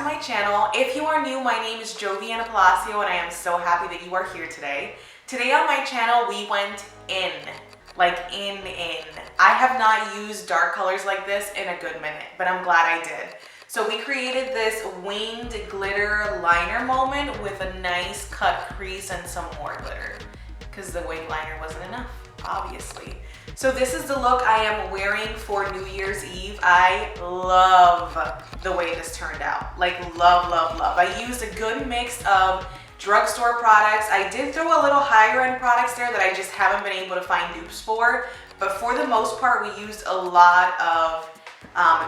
to my channel. If you are new, my name is Joviana Palacio and I am so happy that you are here today. Today on my channel, we went in. Like in. I have not used dark colors like this in a good minute, but I'm glad I did. So we created this winged glitter liner moment with a nice cut crease and some more glitter because the wing liner wasn't enough, obviously. So this is the look I am wearing for New Year's Eve. I love the way this turned out. Like love, love, love. I used a good mix of drugstore products. I did throw a little higher end products there that I just haven't been able to find dupes for. But for the most part, we used a lot of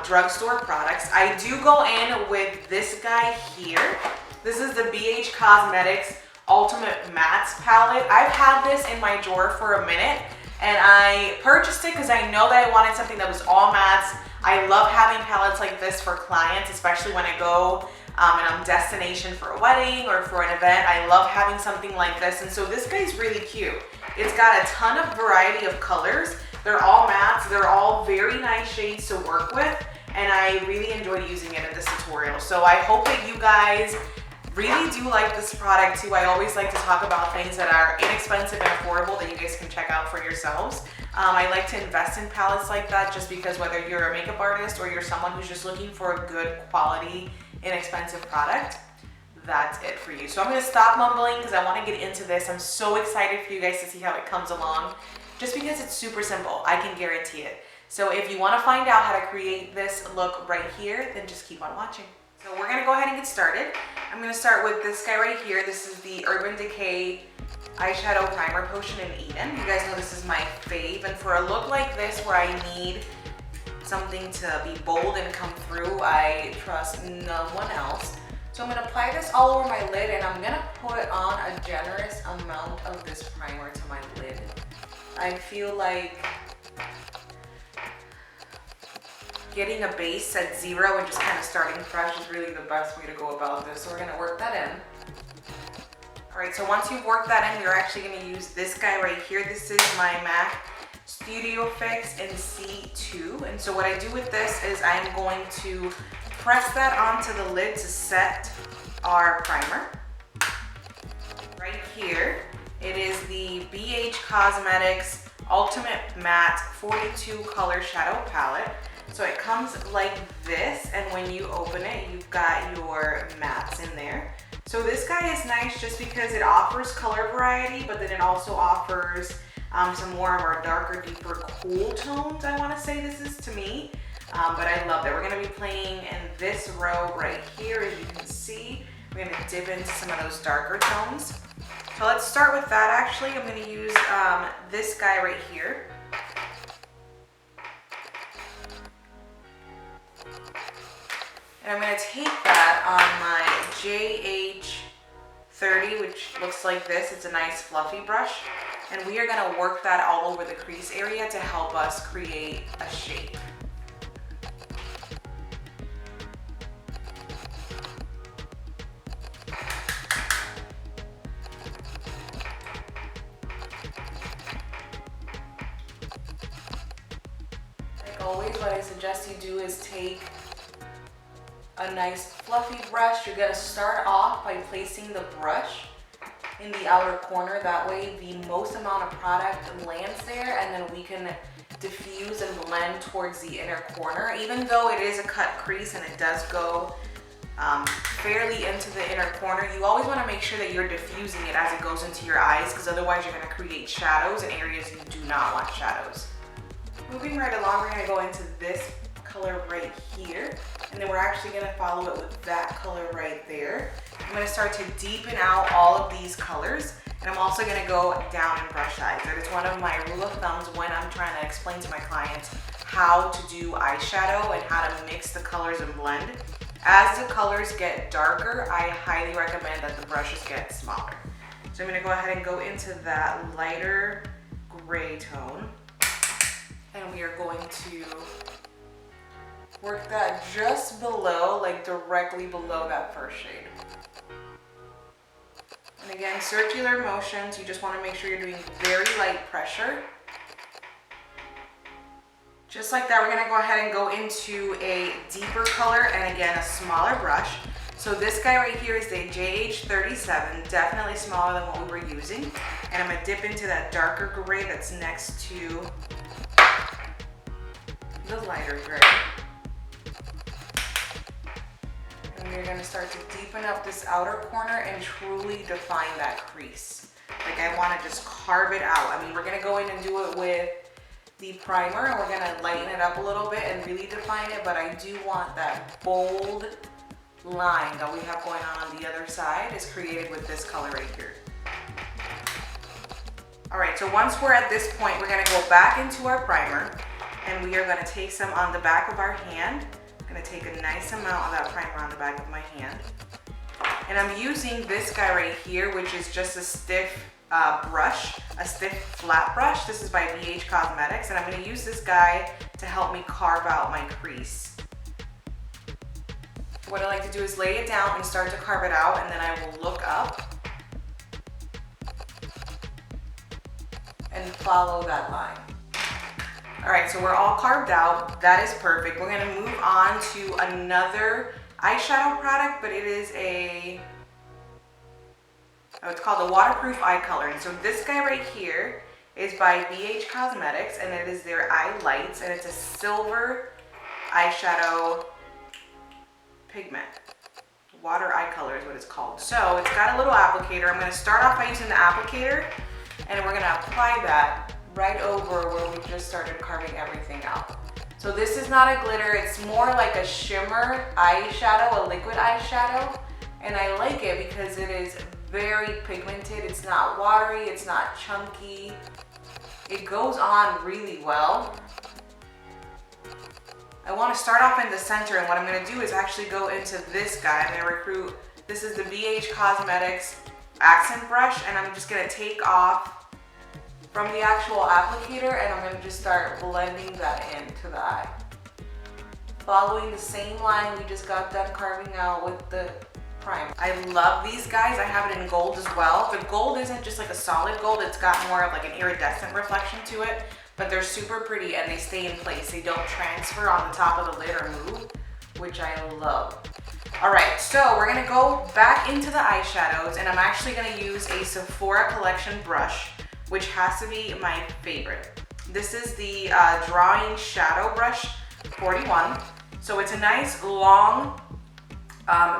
drugstore products. I do go in with this guy here. This is the beige Cosmetics Ultimate Mattes palette. I've had this in my drawer for a minute. And I purchased it because I know that I wanted something that was all mattes. I love having palettes like this for clients, especially when I go and I'm destination for a wedding or for an event. I love having something like this. And so this guy's really cute. It's got a ton of variety of colors. They're all mattes. They're all very nice shades to work with. And I really enjoyed using it in this tutorial. So I hope that you guys really do like this product too. I always like to talk about things that are inexpensive and affordable that you guys can check out for yourselves. I like to invest in palettes like that just because whether you're a makeup artist or you're someone who's just looking for a good quality, inexpensive product, that's it for you. So I'm gonna stop mumbling because I wanna get into this. I'm so excited for you guys to see how it comes along just because it's super simple. I can guarantee it. So if you wanna find out how to create this look right here, then just keep on watching. So we're gonna go ahead and get started. I'm gonna start with this guy right here. This is the Urban Decay Eyeshadow Primer Potion in Eden. You guys know this is my fave. And for a look like this where I need something to be bold and come through, I trust no one else. So I'm gonna apply this all over my lid and I'm gonna put on a generous amount of this primer to my lid. I feel like getting a base at 0 and just kind of starting fresh is really the best way to go about this. So we're gonna work that in. All right, so once you've worked that in, you're actually gonna use this guy right here. This is my MAC Studio Fix in C2. And so what I do with this is I'm going to press that onto the lid to set our primer. Right here, it is the BH Cosmetics Ultimate Matte 42 Color Shadow Palette. So it comes like this, and when you open it, you've got your mattes in there. So this guy is nice just because it offers color variety, but then it also offers some more of our darker, deeper, cool tones, I wanna say this is to me. But I love that. We're gonna be playing in this row right here, as you can see. We're gonna dip into some of those darker tones. So let's start with that actually. I'm gonna use this guy right here. And I'm gonna take that on my JH30, which looks like this. It's a nice fluffy brush. And we are gonna work that all over the crease area to help us create a shape. Like always, what I suggest you do is take a nice fluffy brush. You're gonna start off by placing the brush in the outer corner. That way the most amount of product lands there and then we can diffuse and blend towards the inner corner. Even though it is a cut crease and it does go fairly into the inner corner, you always wanna make sure that you're diffusing it as it goes into your eyes because otherwise you're gonna create shadows in areas you do not want shadows. Moving right along, we're gonna go into this color right here. And then we're actually gonna follow it with that color right there. I'm gonna start to deepen out all of these colors. And I'm also gonna go down in brush size. That is one of my rule of thumbs when I'm trying to explain to my clients how to do eyeshadow and how to mix the colors and blend. As the colors get darker, I highly recommend that the brushes get smaller. So I'm gonna go ahead and go into that lighter gray tone. And we are going to work that just below, like directly below that first shade. And again, circular motions. You just want to make sure you're doing very light pressure. Just like that, we're gonna go ahead and go into a deeper color and again, a smaller brush. So this guy right here is the JH37, definitely smaller than what we were using. And I'm gonna dip into that darker gray that's next to the lighter gray. And we're gonna start to deepen up this outer corner and truly define that crease. Like I wanna just carve it out. I mean, we're gonna go in and do it with the primer and we're gonna lighten it up a little bit and really define it, but I do want that bold line that we have going on the other side is created with this color right here. All right, so once we're at this point, we're gonna go back into our primer and we are gonna take some on the back of our hand. I'm gonna take a nice amount of that primer on the back of my hand. And I'm using this guy right here, which is just a stiff brush, a stiff flat brush. This is by Beige Cosmetics, and I'm gonna use this guy to help me carve out my crease. What I like to do is lay it down and start to carve it out, and then I will look up and follow that line. All right, so we're all carved out. That is perfect. We're gonna move on to another eyeshadow product, but it is it's called the Waterproof Eye Color. And so this guy right here is by BH Cosmetics, and it is their eye lights, and it's a silver eyeshadow pigment. Water eye color is what it's called. So it's got a little applicator. I'm gonna start off by using the applicator, and we're gonna apply that right over where we just started carving everything out. So this is not a glitter, it's more like a shimmer eyeshadow, a liquid eyeshadow. And I like it because it is very pigmented. It's not watery, it's not chunky. It goes on really well. I want to start off in the center, and what I'm going to do is actually go into this guy. I'm going to recruit, this is the BH Cosmetics accent brush, and I'm just going to take off from the actual applicator, and I'm going to just start blending that into the eye. Following the same line we just got done carving out with the primer. I love these guys. I have it in gold as well. The gold isn't just like a solid gold, it's got more of like an iridescent reflection to it, but they're super pretty and they stay in place. They don't transfer on the top of the lid or move, which I love. All right, so we're gonna go back into the eyeshadows, and I'm actually gonna use a Sephora Collection brush, which has to be my favorite. This is the Drawing Shadow Brush 41. So it's a nice long,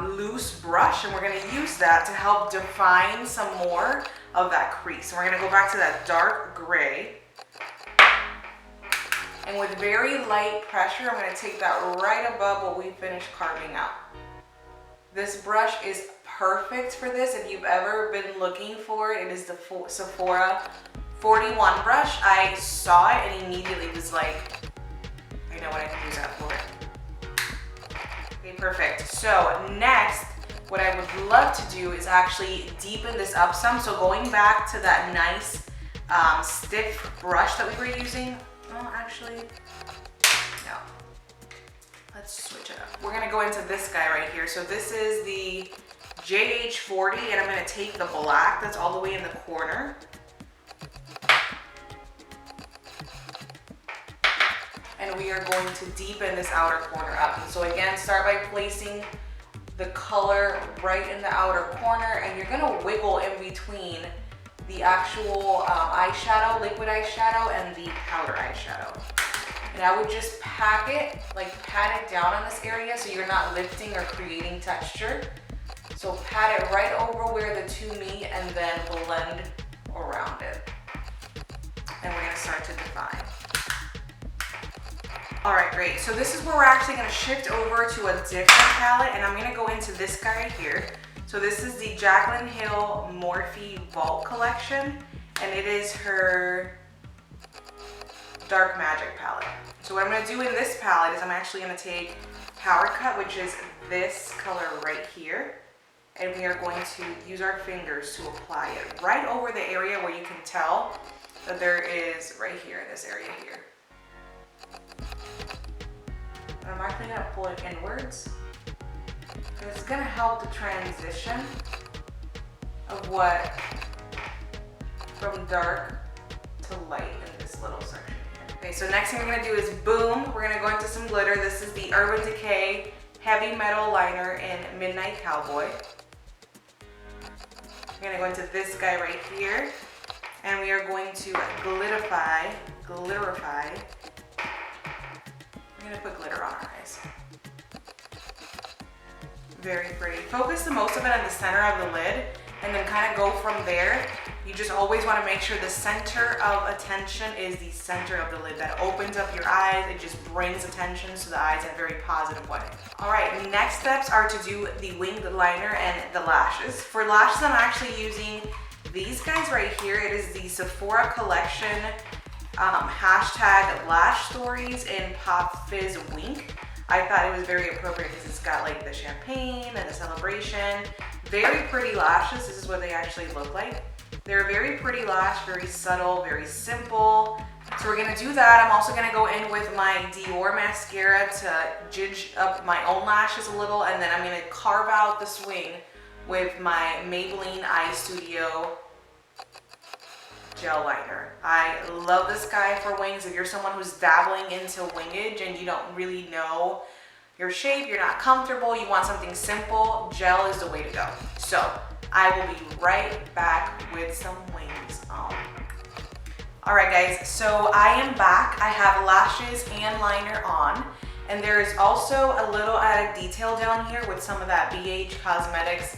loose brush, and we're gonna use that to help define some more of that crease. So we're gonna go back to that dark gray. And with very light pressure, I'm gonna take that right above what we finished carving out. This brush is perfect for this. If you've ever been looking for it, it is the Sephora 41 brush. I saw it and immediately was like, I know what I can use that for. Okay, perfect. So next, what I would love to do is actually deepen this up some. So going back to that nice stiff brush that we were using. Oh, actually, no. Let's switch it up. We're gonna go into this guy right here. So this is the JH40, and I'm gonna take the black that's all the way in the corner. And we are going to deepen this outer corner up. And so again, start by placing the color right in the outer corner, and you're gonna wiggle in between the actual eyeshadow, liquid eyeshadow, and the powder eyeshadow. And I would just pat it down on this area so you're not lifting or creating texture. So pat it right over where the two meet and then blend around it. And we're gonna start to define. All right, great. So this is where we're actually gonna shift over to a different palette, and I'm gonna go into this guy right here. So this is the Jaclyn Hill Morphy Vault Collection, and it is her Dark Magic palette. So what I'm gonna do in this palette is I'm actually gonna take Power Cut, which is this color right here, and we are going to use our fingers to apply it right over the area where you can tell that there is right here in this area here. And I'm actually gonna pull it inwards. It's gonna help the transition of what from dark to light in this little section here. Okay, so next thing we're gonna do is boom. We're gonna go into some glitter. This is the Urban Decay Heavy Metal liner in Midnight Cowboy. We're gonna go into this guy right here, and we are going to glitterify. We're gonna put glitter on our eyes. Very pretty. Focus the most of it on the center of the lid, and then kind of go from there. You just always want to make sure the center of attention is the center of the lid. That opens up your eyes. It just brings attention to the eyes in a very positive way. All right, next steps are to do the winged liner and the lashes. For lashes, I'm actually using these guys right here. It is the Sephora Collection hashtag Lash Stories in Pop Fizz Wink. I thought it was very appropriate because it's got like the champagne and the celebration. Very pretty lashes. This is what they actually look like. They're a very pretty lash, very subtle, very simple. So we're gonna do that. I'm also gonna go in with my Dior mascara to judge up my own lashes a little, and then I'm gonna carve out the swing with my Maybelline Eye Studio gel liner. I love this guy for wings. If you're someone who's dabbling into wingage and you don't really know your shape, you're not comfortable, you want something simple, gel is the way to go. So I will be right back with some wings on. All right guys, so I am back. I have lashes and liner on, and there is also a little added detail down here with some of that BH Cosmetics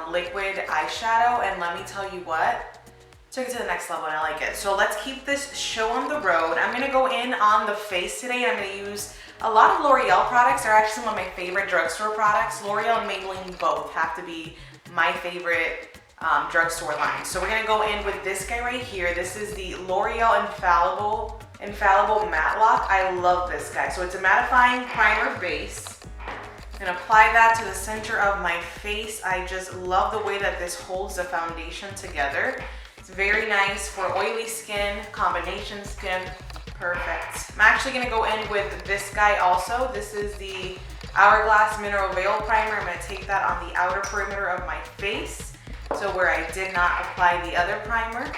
liquid eyeshadow, and let me tell you what, took it to the next level and I like it. So let's keep this show on the road. I'm gonna go in on the face today, and I'm gonna use a lot of L'Oreal products. They're actually some of my favorite drugstore products. L'Oreal and Maybelline both have to be my favorite drugstore line. So we're gonna go in with this guy right here. This is the L'Oreal Infallible Matlock. I love this guy. So it's a mattifying primer base. I'm gonna apply that to the center of my face. I just love the way that this holds the foundation together. It's very nice for oily skin, combination skin, perfect. I'm actually gonna go in with this guy also. This is the Hourglass Mineral Veil Primer. I'm gonna take that on the outer perimeter of my face, so where I did not apply the other primer.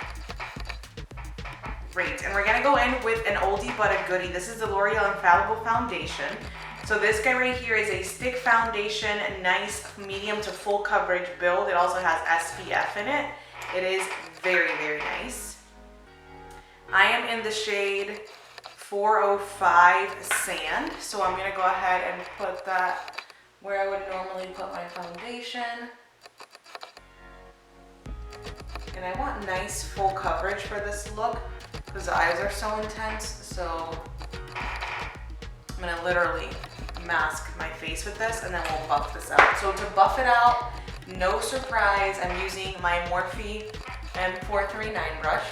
Great, and we're gonna go in with an oldie but a goodie. This is the L'Oreal Infallible Foundation. So this guy right here is a stick foundation, nice medium to full coverage build. It also has SPF in it. It is very, very nice. I am in the shade 405 Sand, so I'm gonna go ahead and put that where I would normally put my foundation. And I want nice full coverage for this look because the eyes are so intense, so I'm gonna literally mask my face with this, and then we'll buff this out. So to buff it out, no surprise, I'm using my Morphy M439 brush.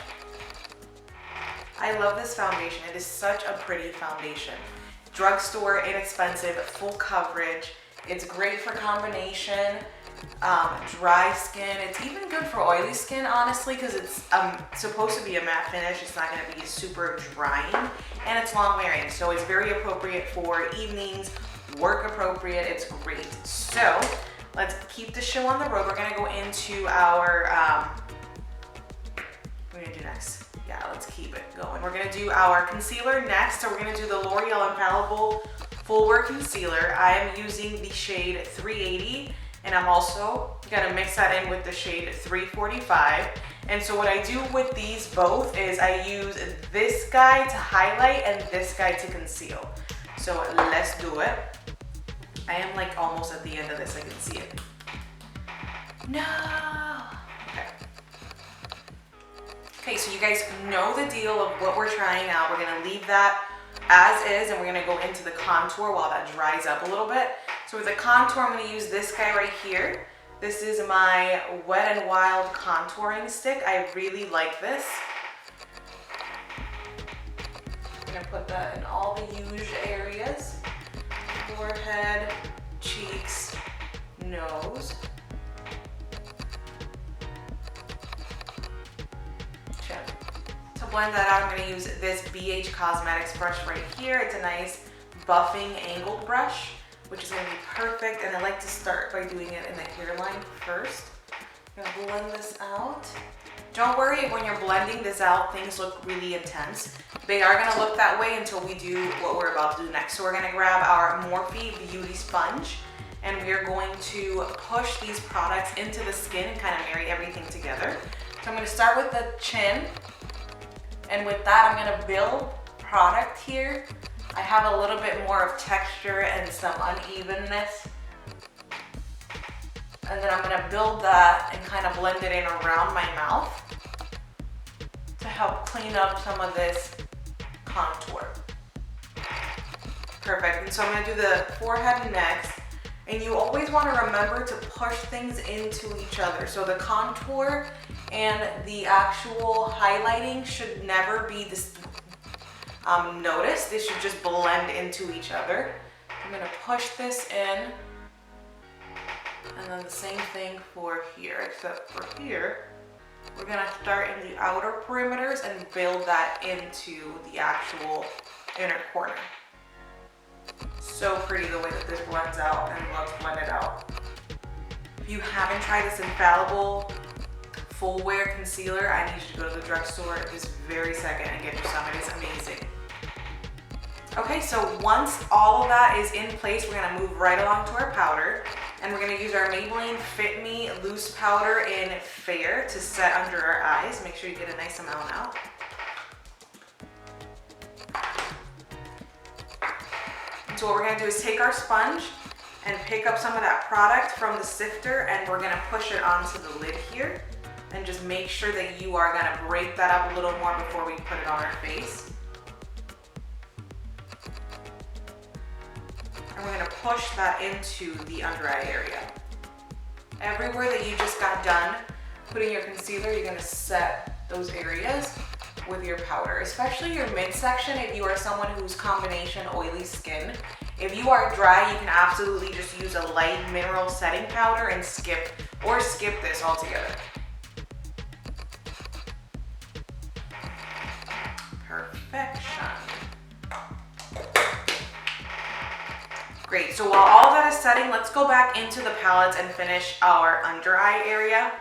I love this foundation. It is such a pretty foundation. Drugstore, inexpensive, full coverage. It's great for combination, dry skin. It's even good for oily skin, honestly, because it's supposed to be a matte finish. It's not going to be super drying, and it's long wearing, so it's very appropriate for evenings, work appropriate. It's great. So let's keep the show on the road. We're going to go into our, what are we going to do next? Yeah, let's keep it going. We're gonna do our concealer next. So we're gonna do the L'Oreal Infallible Full Wear Concealer. I am using the shade 380, and I'm also gonna mix that in with the shade 345. And so what I do with these both is I use this guy to highlight and this guy to conceal. So let's do it. I am like almost at the end of this, I can see it. No! Okay. Okay, so you guys know the deal of what we're trying out. We're gonna leave that as is, and we're gonna go into the contour while that dries up a little bit. So with the contour, I'm gonna use this guy right here. This is my Wet n Wild contouring stick. I really like this. I'm gonna put that in all the huge areas. Forehead, cheeks, nose. To blend that out, I'm going to use this BH Cosmetics brush right here. It's a nice buffing angled brush, which is going to be perfect. And I like to start by doing it in the hairline first. I'm going to blend this out. Don't worry, when you're blending this out, things look really intense. They are gonna look that way until we do what we're about to do next. So we're gonna grab our Morphy Beauty Sponge and we are going to push these products into the skin and kind of marry everything together. So I'm gonna start with the chin, and with that I'm gonna build product here. I have a little bit more of texture and some unevenness. And then I'm gonna build that and kind of blend it in around my mouth to help clean up some of this contour. Perfect, and so I'm gonna do the forehead next. And you always wanna remember to push things into each other. So the contour and the actual highlighting should never be this noticed. They should just blend into each other. I'm gonna push this in. And then the same thing for here, except for here, we're gonna start in the outer perimeters and build that into the actual inner corner. So pretty the way that this blends out and looks blended out. If you haven't tried this Infallible Full Wear Concealer, I need you to go to the drugstore this very second and get you some. It is amazing. Okay, so once all of that is in place, we're gonna move right along to our powder. And we're gonna use our Maybelline Fit Me Loose Powder in Fair to set under our eyes. Make sure you get a nice amount out. And so what we're gonna do is take our sponge and pick up some of that product from the sifter, and we're gonna push it onto the lid here. And just make sure that you are gonna break that up a little more before we put it on our face. And we're gonna push that into the under eye area. Everywhere that you just got done putting your concealer, you're gonna set those areas with your powder, especially your midsection if you are someone who's combination oily skin. If you are dry, you can absolutely just use a light mineral setting powder and skip this altogether. Perfection. Great, so while all that is setting, let's go back into the palettes and finish our under eye area.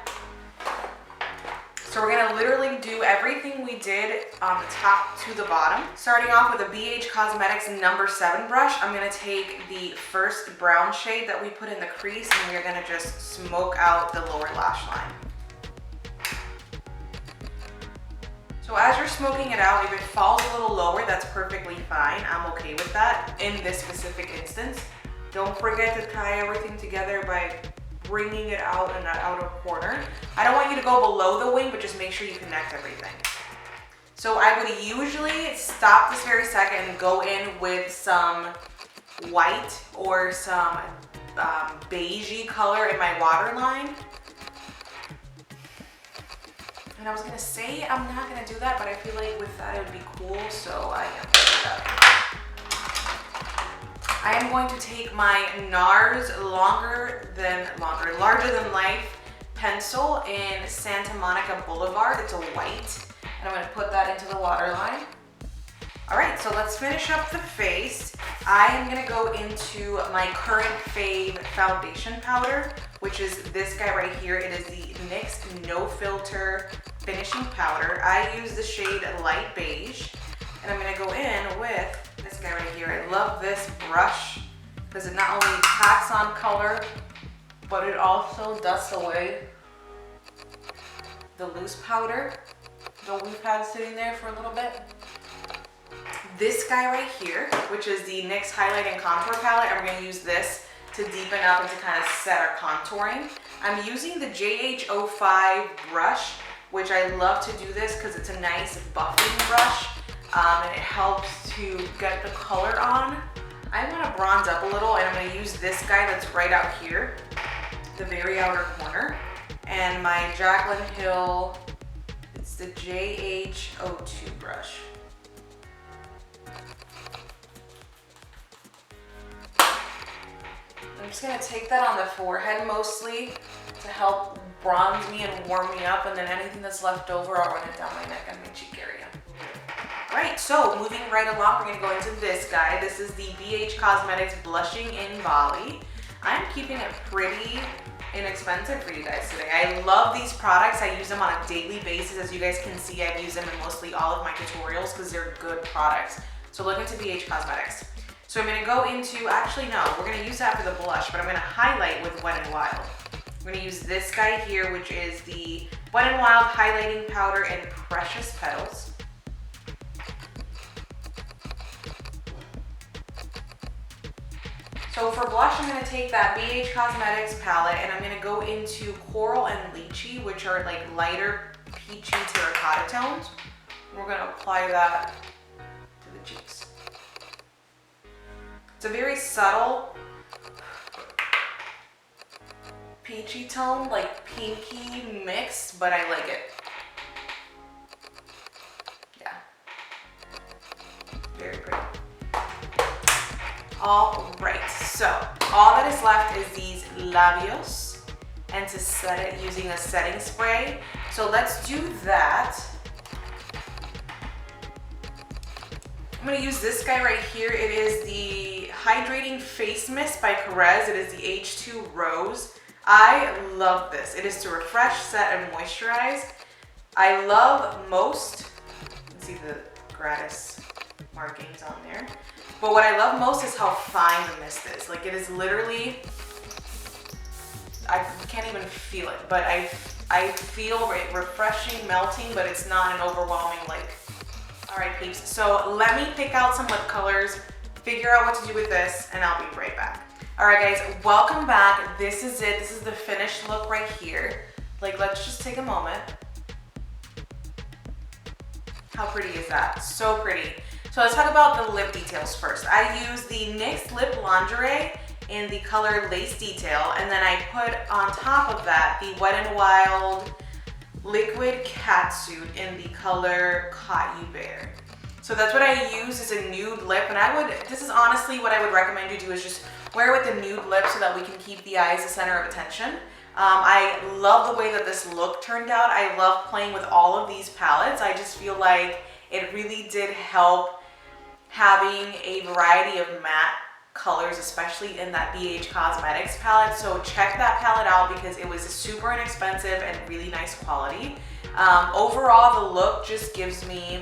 So we're gonna literally do everything we did on the top to the bottom. Starting off with a BH Cosmetics number 7 brush, I'm gonna take the first brown shade that we put in the crease and we're gonna just smoke out the lower lash line. So as you're smoking it out, if it falls a little lower, that's perfectly fine. I'm okay with that in this specific instance. Don't forget to tie everything together by bringing it out in that outer corner. I don't want you to go below the wing, but just make sure you connect everything. So I would usually stop this very second and go in with some white or some beigey color in my waterline. And I was gonna say I'm not gonna do that, but I feel like with that it would be cool, so I am gonna do that. I am going to take my NARS larger than life pencil in Santa Monica Boulevard. It's a white, and I'm gonna put that into the waterline. All right, so let's finish up the face. I am gonna go into my current fave foundation powder, which is this guy right here. It is the NYX No Filter Finishing Powder. I use the shade Light Beige, and I'm gonna go in with this guy right here. I love this brush because it not only packs on color, but it also dusts away the loose powder that we've had sitting there for a little bit. This guy right here, which is the NYX Highlight and Contour Palette, and we're gonna use this to deepen up and to kind of set our contouring. I'm using the JH05 brush, which I love to do this because it's a nice buffing brush, and it helps to get the color on. I want to bronze up a little, and I'm going to use this guy that's right out here, the very outer corner, and my Jaclyn Hill, it's the JH02 brush. I'm just going to take that on the forehead mostly to help bronze me and warm me up, and then anything that's left over, I'll run it down my neck and my cheek area. Right, so moving right along, we're going to go into this guy. This is the BH Cosmetics Blushing in Bali. I'm keeping it pretty inexpensive for you guys today. I love these products. I use them on a daily basis. As you guys can see, I've used them in mostly all of my tutorials because they're good products. So look into BH Cosmetics. So I'm gonna go into, actually no, we're gonna use that for the blush, but I'm gonna highlight with Wet n Wild. I'm gonna use this guy here, which is the Wet n Wild Highlighting Powder in Precious Petals. So for blush, I'm gonna take that BH Cosmetics palette and I'm gonna go into Coral and Lychee, which are like lighter peachy terracotta tones. We're gonna apply that to the cheeks. It's a very subtle peachy tone, like pinky mix, but I like it. Yeah. Very pretty. All right, so all that is left is these labios and to set it using a setting spray. So let's do that. I'm gonna use this guy right here. It is the Hydrating Face Mist by Perez. It is the H2 Rose. I love this. It is to refresh, set, and moisturize. I love most, let's see the gratis markings on there. But what I love most is how fine the mist is. Like it is literally, I can't even feel it, but I feel it refreshing, melting, but it's not an overwhelming like. All right, peeps. So let me pick out some lip colors, figure out what to do with this, and I'll be right back. All right, guys, welcome back. This is it. This is the finished look right here. Like, let's just take a moment. How pretty is that? So pretty. So let's talk about the lip details first. I use the NYX Lip Lingerie in the color Lace Detail, and then I put on top of that the Wet n Wild Liquid Catsuit in the color Caught You Bare. So that's what I use as a nude lip, and this is honestly what I would recommend you do is just wear it with a nude lip so that we can keep the eyes the center of attention. I love the way that this look turned out. I love playing with all of these palettes. I just feel like it really did help having a variety of matte colors, especially in that BH Cosmetics palette. So check that palette out because it was super inexpensive and really nice quality. Overall, the look just gives me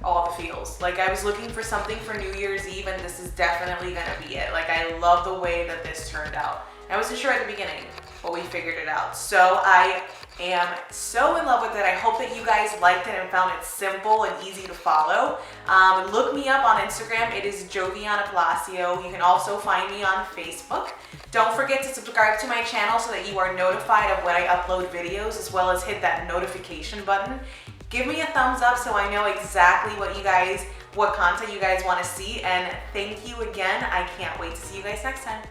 all the feels. Like I was looking for something for New Year's Eve and this is definitely gonna be it. Like I love the way that this turned out. I wasn't sure at the beginning, but we figured it out. So I am so in love with it. I hope that you guys liked it and found it simple and easy to follow. Look me up on Instagram. It is Joviana Palacio. You can also find me on Facebook. Don't forget to subscribe to my channel so that you are notified of when I upload videos, as well as hit that notification button. Give me a thumbs up so I know exactly what content you guys want to see. And thank you again. I can't wait to see you guys next time.